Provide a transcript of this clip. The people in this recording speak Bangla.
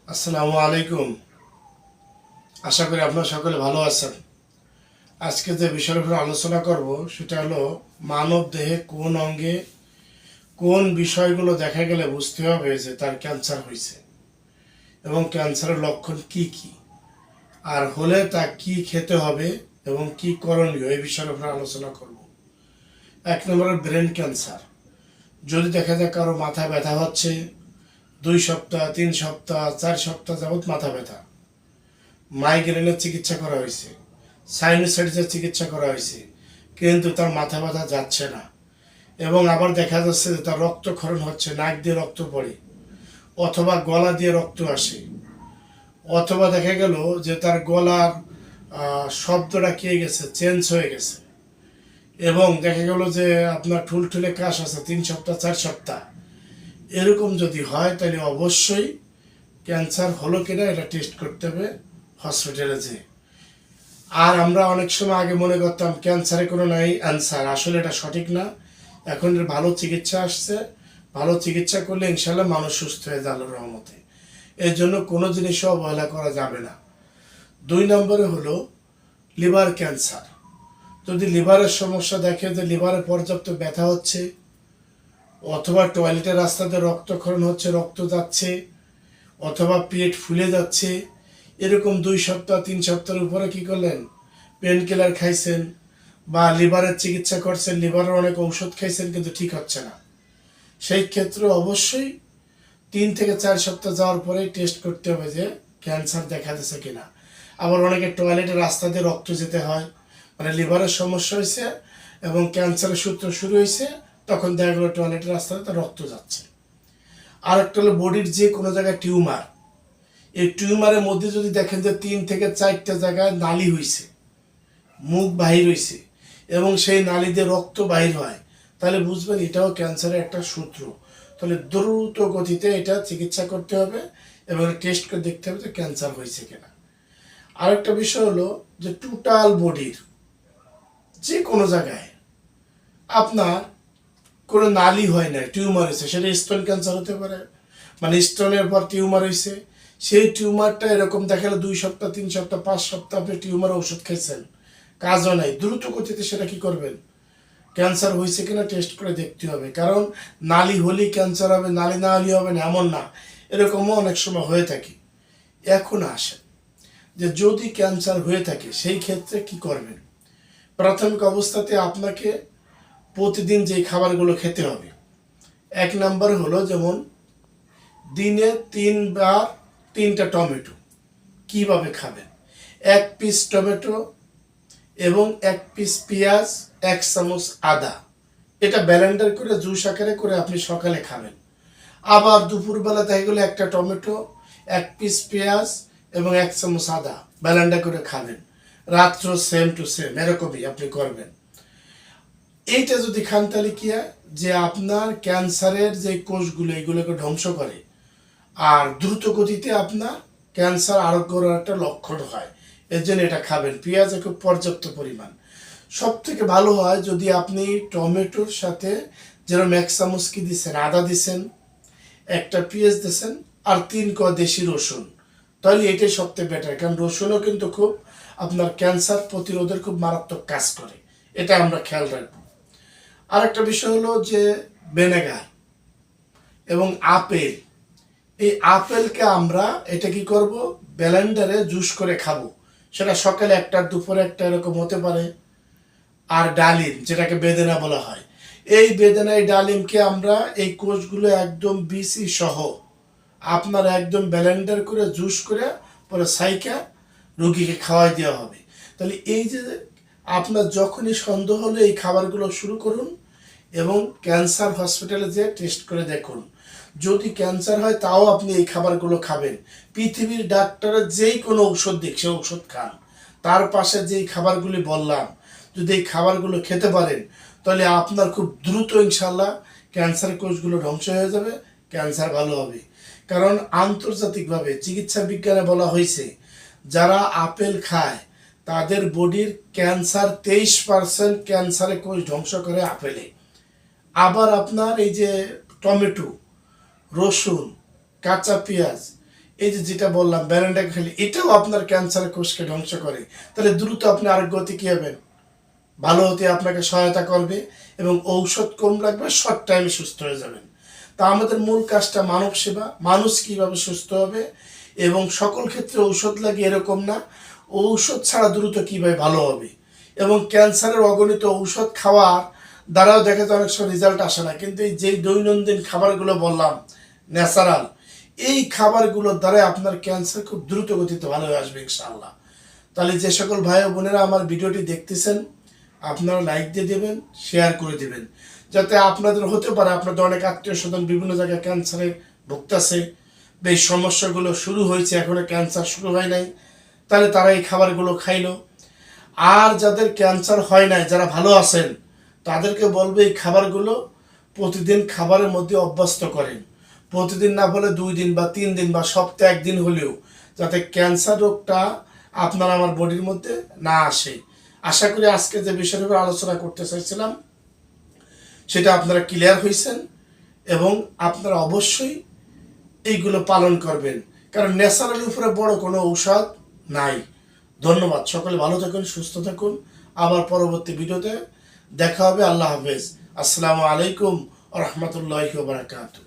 আসসালামু আলাইকুম। আশা করি আপনারা সকলে ভালো আছেন। আজকে যে বিষয়ের উপর আলোচনা করব সেটা হলো মানব দেহে কোন অঙ্গে কোন বিষয়গুলো দেখা গেলে বুঝতে হবে যে তার ক্যান্সার হয়েছে এবং ক্যান্সারের লক্ষণ কি কি, আর হলে তা কি খেতে হবে এবং কি করণীয়, এই বিষয়ের উপর আলোচনা করব। এক নম্বরে ব্রেন ক্যান্সার। যদি দেখা যায় কারো মাথা ব্যথা হচ্ছে, 2 সপ্তাহ 3 সপ্তাহ 4 সপ্তাহ যাবৎ মাথা ব্যথা, মাইগ্রেনের চিকিৎসা করা হয়েছে, সাইনোসাইটিসের চিকিৎসা করা হয়েছে, কিন্তু তার মাথা ব্যথা যাচ্ছে না, এবং আবার দেখা যাচ্ছে যে তার রক্তক্ষরণ হচ্ছে, নাক দিয়ে রক্ত পড়ে অথবা গলা দিয়ে রক্ত আসে, অথবা দেখা গেল যে তার গলার শব্দটা কে গেছে, চেঞ্জ হয়ে গেছে, এবং দেখা গেল যে আপনার ঠুলঠুলে কাশ আছে 3 সপ্তাহ 4 সপ্তাহ, এরকম যদি হয় তাহলে অবশ্যই ক্যান্সার হলো কিনা এটা টেস্ট করতে হবে হসপিটালে যেয়ে। আর আমরা অনেক সময় আগে মনে করতাম ক্যান্সারে কোনো নাই অ্যান্সার, আসলে এটা সঠিক না। এখন এর ভালো চিকিৎসা আসছে, ভালো চিকিৎসা করলে ইনশাল্লাহ মানুষ সুস্থ হয়ে যাবে আল্লাহর রহমতে। এর জন্য কোনো জিনিসও অবহেলা করা যাবে না। 2 নম্বরে হলো লিভার ক্যান্সার। যদি লিভারের সমস্যা দেখে যে লিভারে পর্যাপ্ত ব্যথা হচ্ছে, অথবা টয়লেটের রাস্তাতে রক্তক্ষরণ হচ্ছে, রক্ত যাচ্ছে, অথবা পেট ফুলে যাচ্ছে, এরকম 2 সপ্তাহ 3 সপ্তাহের উপরে কি করলেন, পেন কিলার খাইছেন বা লিভারের চিকিৎসা করছেন, লিভারের অনেক ঔষধ খাইছেন কিন্তু ঠিক হচ্ছে না, সেই ক্ষেত্রে অবশ্যই 3 থেকে 4 সপ্তাহ যাওয়ার পরেই টেস্ট করতে হবে যে ক্যান্সার দেখা দিচ্ছে কিনা। আবার অনেকে টয়লেটের রাস্তা দিয়ে রক্ত যেতে হয়, মানে লিভারের সমস্যা হয়েছে এবং ক্যান্সারের সূত্র শুরু হয়েছে, তখন দেখা গেলো টয়লেটের রাস্তাতে তার রক্ত যাচ্ছে। আর একটা হলো বডির যে কোনো জায়গায় টিউমার। এই টিউমারের মধ্যে যদি দেখেন যে 3 থেকে 4টা জায়গায় নালি হয়েছে, মুখ বাহির হয়েছে, এবং সেই নালি দিয়ে রক্ত বাহির হয়, তাহলে বুঝবেন এটাও ক্যান্সারের একটা সূত্র। তাহলে দ্রুত গতিতে এটা চিকিৎসা করতে হবে এবং টেস্ট করে দেখতে হবে যে ক্যান্সার হয়েছে কিনা। আরেকটা বিষয় হলো যে টোটাল বডির যে কোনো জায়গায় আপনার কোনো নালি হয় না, টিউমার হয়েছে, সেটা স্তন ক্যান্সার হতে পারে, মানে স্তনের পর টিউমার হয়েছে, সেই টিউমারটা এরকম দেখালে 2 সপ্তাহ 3 সপ্তাহ 5 সপ্তাহ আপনি টিউমার ওষুধ খেয়েছেন, কাজও নাই, দ্রুত গতিতে সেটা কি করবেন, ক্যান্সার হয়েছে কিনা টেস্ট করে দেখতে হবে। কারণ নালি হলেই ক্যান্সার হবে, নালি না হলেই হবে না এমন না, এরকমও অনেক সময় হয়ে থাকে। এখন আসেন যে যদি ক্যান্সার হয়ে থাকে সেই ক্ষেত্রে কি করবেন। প্রাথমিক অবস্থাতে আপনাকে প্রতিদিন যে খাবারগুলো খেতে হবে, 1 নম্বর হলো যেমন দিনে 3 বার 3টা টমেটো। কিভাবে খাবেন, 1 পিস টমেটো এবং 1 পিস পেঁয়াজ, 1 চামচ আদা, এটা ব্লেন্ডার করে জুস আকারে করে আপনি সকালে খাবেন। আবার দুপুরবেলা দেখা গেলে একটা টমেটো, 1 পিস পেঁয়াজ এবং 1 চামচ আদা ব্লেন্ডার করে খাবেন। রাত্র সেম টু সেম এরকমই আপনি করবেন। এইটা যদি খান তাহলে কি হয় যে আপনার ক্যান্সারের যে কোষগুলো এগুলোকে ধ্বংস করে, আর দ্রুত গতিতে আপনার ক্যান্সার আরোগ্যর একটা লক্ষণ হয়। এর জন্য এটা খাবেন, পেঁয়াজে খুব পর্যাপ্ত পরিমাণ। সব থেকে ভালো হয় যদি আপনি টমেটোর সাথে যেরকম 1 চামচ কি দিচ্ছেন, আদা দিচ্ছেন, একটা পেঁয়াজ দিচ্ছেন, আর 3 কোয়া দেশি রসুন, তাহলে এটাই সবথেকে বেটার। কারণ রসুনও কিন্তু খুব আপনার ক্যান্সার প্রতিরোধের খুব মারাত্মক কাজ করে, এটা আমরা খেয়াল রাখবো। আর একটা বিষয় হলো যে ভিনেগার এবং আপেল। এই আপেলকে আমরা এটা কি করব, ব্লেন্ডারে জুস করে খাবো, সেটা সকালে একটা দুপুরে একটা এরকম হতে পারে। আর ডালিম, যেটাকে বেদেনা বলা হয়, এই বেদেনা এই ডালিমকে আমরা এই কোষগুলো একদম বিসি সহ আপনার একদম ব্লেন্ডার করে জুস করে পরে সাইকা রুগীকে খাওয়াই দেওয়া হবে। তাহলে এই যে আপনার যখনই সন্দেহ হলে এই খাবারগুলো শুরু করুন এবং ক্যান্সার হসপিটালে যেয়ে টেস্ট করে দেখুন। যদি ক্যান্সার হয় তাও আপনি এই খাবারগুলো খাবেন। পৃথিবীর ডাক্তারের যেই কোনো ঔষধ দিক সে ঔষধ খান, তার পাশে যেই খাবারগুলি বললাম যদি এই খাবারগুলো খেতে পারেন, তাহলে আপনার খুব দ্রুত ইনশাল্লাহ ক্যান্সার কোষগুলো ধ্বংস হয়ে যাবে, ক্যান্সার ভালো হবে। কারণ আন্তর্জাতিকভাবে চিকিৎসা বিজ্ঞানে বলা হয়েছে যারা আপেল খায় তাদের বডির ক্যান্সার 23% ক্যান্সারের কোষ ধ্বংস করে আপেলে। আবার আপনার এই যে টমেটো, রসুন, কাঁচা পেঁয়াজ, এই যে যেটা বললাম ব্যারেন্ডা খেলে এটাও আপনার ক্যান্সারের কোষকে ধ্বংস করে। তাহলে দ্রুত আপনি আরোগ্য হতে কি হবেন, ভালো হতে আপনাকে সহায়তা করবে এবং ঔষধ কম লাগবে, শর্ট টাইমে সুস্থ হয়ে যাবেন। তা আমাদের মূল কাজটা মানব সেবা, মানুষ কিভাবে সুস্থ হবে এবং সকল ক্ষেত্রে ঔষধ লাগে এরকম না, ঔষধ ছাড়া দ্রুত কিভাবে ভালো হবে। এবং ক্যান্সারের অগণিত ঔষধ খাওয়ার দ্বারাও দেখা যায় অনেক সময় রেজাল্ট আসে না, কিন্তু এই যে দৈনন্দিন খাবারগুলো বললাম ন্যাচারাল, এই খাবারগুলোর দ্বারা আপনার ক্যান্সার খুব দ্রুত গতিতে ভালো হয়ে আসবে ইনশাআল্লাহ। তাহলে যে সকল ভাই ও বোনেরা আমার ভিডিওটি দেখতেছেন, আপনারা লাইক দিয়ে দেবেন, শেয়ার করে দেবেন, যাতে আপনাদের হতে পারে আপনাদের অনেক আত্মীয় স্বজন বিভিন্ন জায়গায় ক্যান্সারে ভুগতেছে, এই সমস্যাগুলো শুরু হয়েছে, এখনো ক্যান্সার শুরু হয় নাই, তাহলে তারা এই খাবারগুলো খাইলো। আর যাদের ক্যান্সার হয় নাই, যারা ভালো আছেন, তাদেরকে বলবে এই খাবারগুলো প্রতিদিন খাবারের মধ্যে অভ্যস্ত করেন, প্রতিদিন না বলে 2 দিন বা 3 দিন বা সপ্তাহে 1 দিন হলেও, যাতে ক্যান্সার রোগটা আপনার আমার বডির মধ্যে না আসে। আশা করি আজকে যে বিষয়ের উপর আলোচনা করতে চাইছিলাম সেটা আপনারা ক্লিয়ার হয়েছেন এবং আপনারা অবশ্যই এইগুলো পালন করবেন, কারণ ন্যাচারাল উপরে বড় কোনো ঔষধ নাই। ধন্যবাদ, সকলে ভালো থাকুন, সুস্থ থাকুন, আবার পরবর্তী ভিডিওতে দেখা হবে। আল্লাহ হাফেজ, আসসালামু আলাইকুম ওয়া রাহমাতুল্লাহি ওয়া বারাকাতুহু।